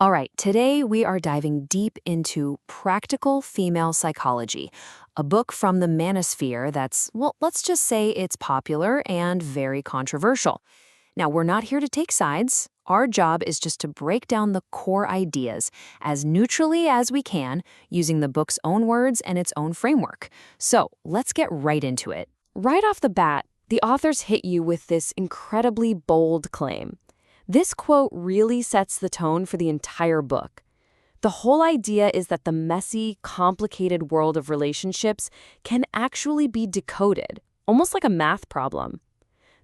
All right, today we are diving deep into Practical Female Psychology, a book from the manosphere that's, well, let's just say it's popular and very controversial. Now, we're not here to take sides. Our job is just to break down the core ideas as neutrally as we can using the book's own words and its own framework. So let's get right into it. Right off the bat, the authors hit you with this incredibly bold claim. This quote really sets the tone for the entire book. The whole idea is that the messy, complicated world of relationships can actually be decoded, almost like a math problem.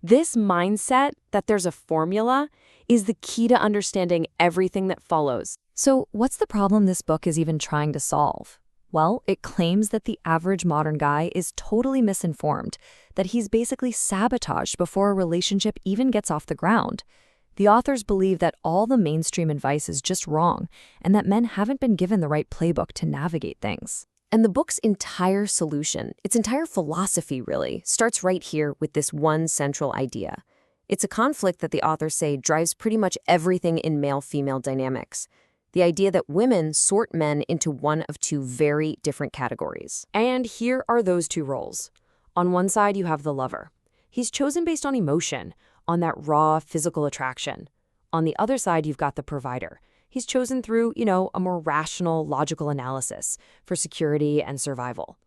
This mindset that there's a formula is the key to understanding everything that follows. So, what's the problem this book is even trying to solve? Well, it claims that the average modern guy is totally misinformed, that he's basically sabotaged before a relationship even gets off the ground. The authors believe that all the mainstream advice is just wrong, and that men haven't been given the right playbook to navigate things. And the book's entire solution, its entire philosophy really, starts right here with this one central idea. It's a conflict that the authors say drives pretty much everything in male-female dynamics. The idea that women sort men into one of two very different categories. And here are those two roles. On one side, you have the lover. He's chosen based on emotion, on that raw physical attraction. On the other side, you've got the provider. He's chosen through, a more rational, logical analysis for security and survival.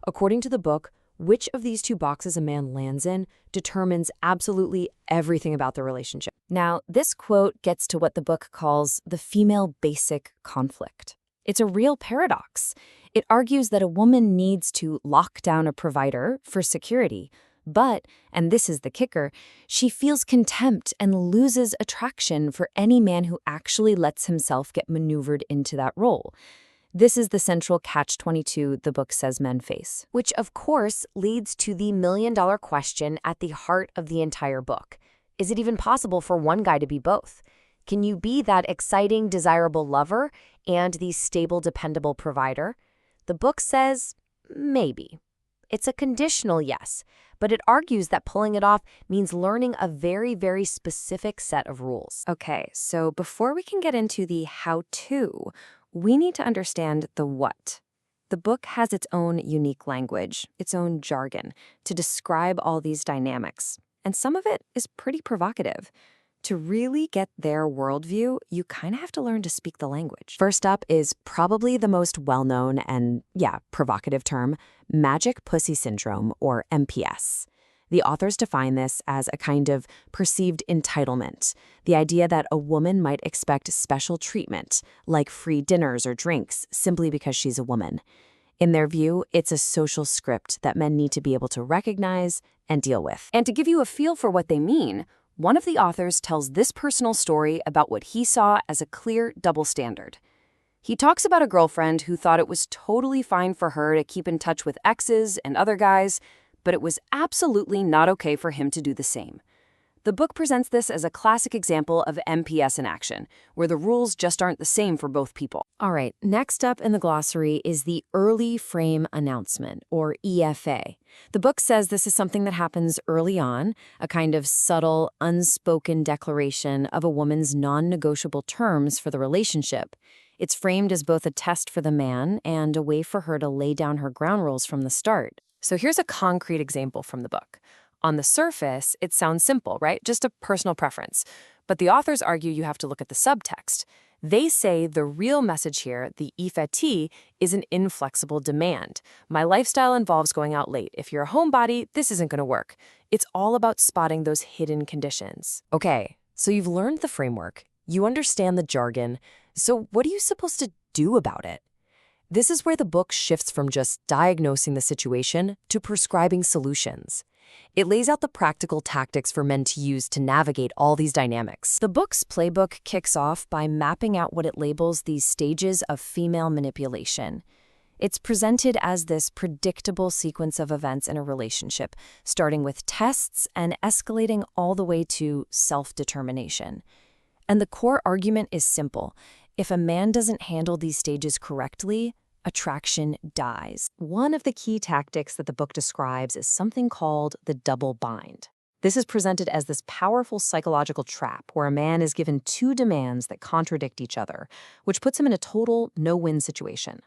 According to the book, which of these two boxes a man lands in determines absolutely everything about the relationship. Now, this quote gets to what the book calls the female basic conflict. It's a real paradox. It argues that a woman needs to lock down a provider for security, but, and this is the kicker, she feels contempt and loses attraction for any man who actually lets himself get maneuvered into that role. This is the central catch-22 the book says men face. Which, of course, leads to the million-dollar question at the heart of the entire book. Is it even possible for one guy to be both? Can you be that exciting, desirable lover and the stable, dependable provider? The book says maybe. It's a conditional yes, but it argues that pulling it off means learning a very, very specific set of rules. Okay, so before we can get into the how-to, we need to understand the what. The book has its own unique language, its own jargon, to describe all these dynamics, and some of it is pretty provocative. To really get their worldview, you kind of have to learn to speak the language. First up is probably the most well-known and, provocative term, magic pussy syndrome, or MPS. The authors define this as a kind of perceived entitlement, the idea that a woman might expect special treatment, like free dinners or drinks, simply because she's a woman. In their view, it's a social script that men need to be able to recognize and deal with. And to give you a feel for what they mean, one of the authors tells this personal story about what he saw as a clear double standard. He talks about a girlfriend who thought it was totally fine for her to keep in touch with exes and other guys, but it was absolutely not okay for him to do the same. The book presents this as a classic example of MPS in action, where the rules just aren't the same for both people. All right, next up in the glossary is the early frame announcement, or EFA. The book says this is something that happens early on, a kind of subtle, unspoken declaration of a woman's non-negotiable terms for the relationship. It's framed as both a test for the man and a way for her to lay down her ground rules from the start. So here's a concrete example from the book. On the surface, it sounds simple, right? Just a personal preference. But the authors argue you have to look at the subtext. They say the real message here, the ifeti, is an inflexible demand. My lifestyle involves going out late. If you're a homebody, this isn't going to work. It's all about spotting those hidden conditions. Okay, so you've learned the framework. You understand the jargon. So what are you supposed to do about it? This is where the book shifts from just diagnosing the situation to prescribing solutions. It lays out the practical tactics for men to use to navigate all these dynamics. The book's playbook kicks off by mapping out what it labels these stages of female manipulation. It's presented as this predictable sequence of events in a relationship, starting with tests and escalating all the way to self-determination. And the core argument is simple. If a man doesn't handle these stages correctly, attraction dies. One of the key tactics that the book describes is something called the double bind. This is presented as this powerful psychological trap where a man is given two demands that contradict each other, which puts him in a total no-win situation.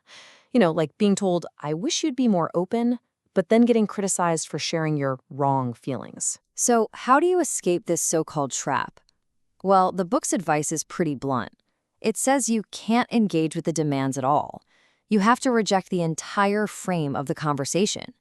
Like being told, I wish you'd be more open, but then getting criticized for sharing your wrong feelings. So how do you escape this so-called trap? Well, the book's advice is pretty blunt. It says you can't engage with the demands at all. You have to reject the entire frame of the conversation.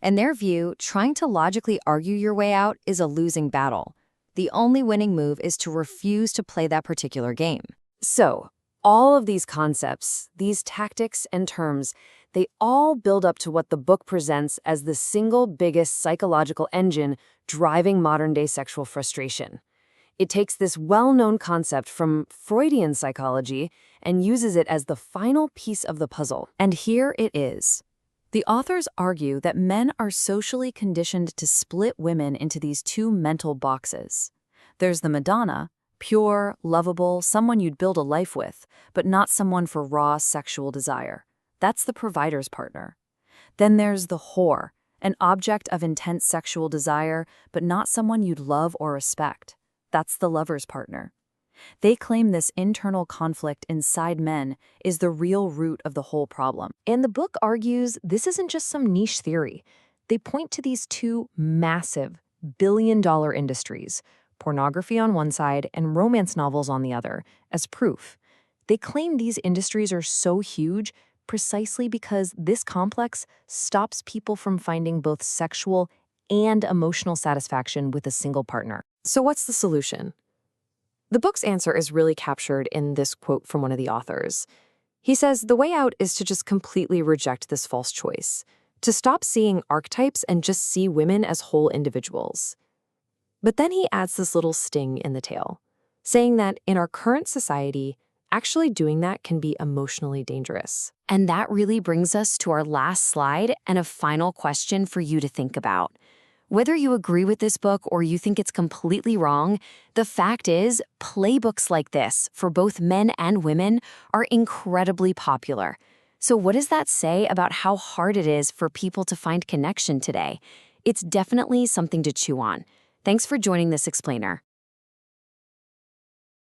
In their view, trying to logically argue your way out is a losing battle. The only winning move is to refuse to play that particular game. So, all of these concepts, these tactics and terms, they all build up to what the book presents as the single biggest psychological engine driving modern-day sexual frustration. It takes this well-known concept from Freudian psychology and uses it as the final piece of the puzzle. And here it is. The authors argue that men are socially conditioned to split women into these two mental boxes. There's the Madonna, pure, lovable, someone you'd build a life with, but not someone for raw sexual desire. That's the provider's partner. Then there's the whore, an object of intense sexual desire, but not someone you'd love or respect. That's the lover's partner. They claim this internal conflict inside men is the real root of the whole problem. And the book argues this isn't just some niche theory. They point to these two massive, billion-dollar industries, pornography on one side and romance novels on the other, as proof. They claim these industries are so huge precisely because this complex stops people from finding both sexual and emotional satisfaction with a single partner. So what's the solution? The book's answer is really captured in this quote from one of the authors. He says the way out is to just completely reject this false choice, to stop seeing archetypes and just see women as whole individuals. But then he adds this little sting in the tail, saying that in our current society, actually doing that can be emotionally dangerous. And that really brings us to our last slide and a final question for you to think about. Whether you agree with this book or you think it's completely wrong, the fact is, playbooks like this, for both men and women, are incredibly popular. So what does that say about how hard it is for people to find connection today? It's definitely something to chew on. Thanks for joining this explainer.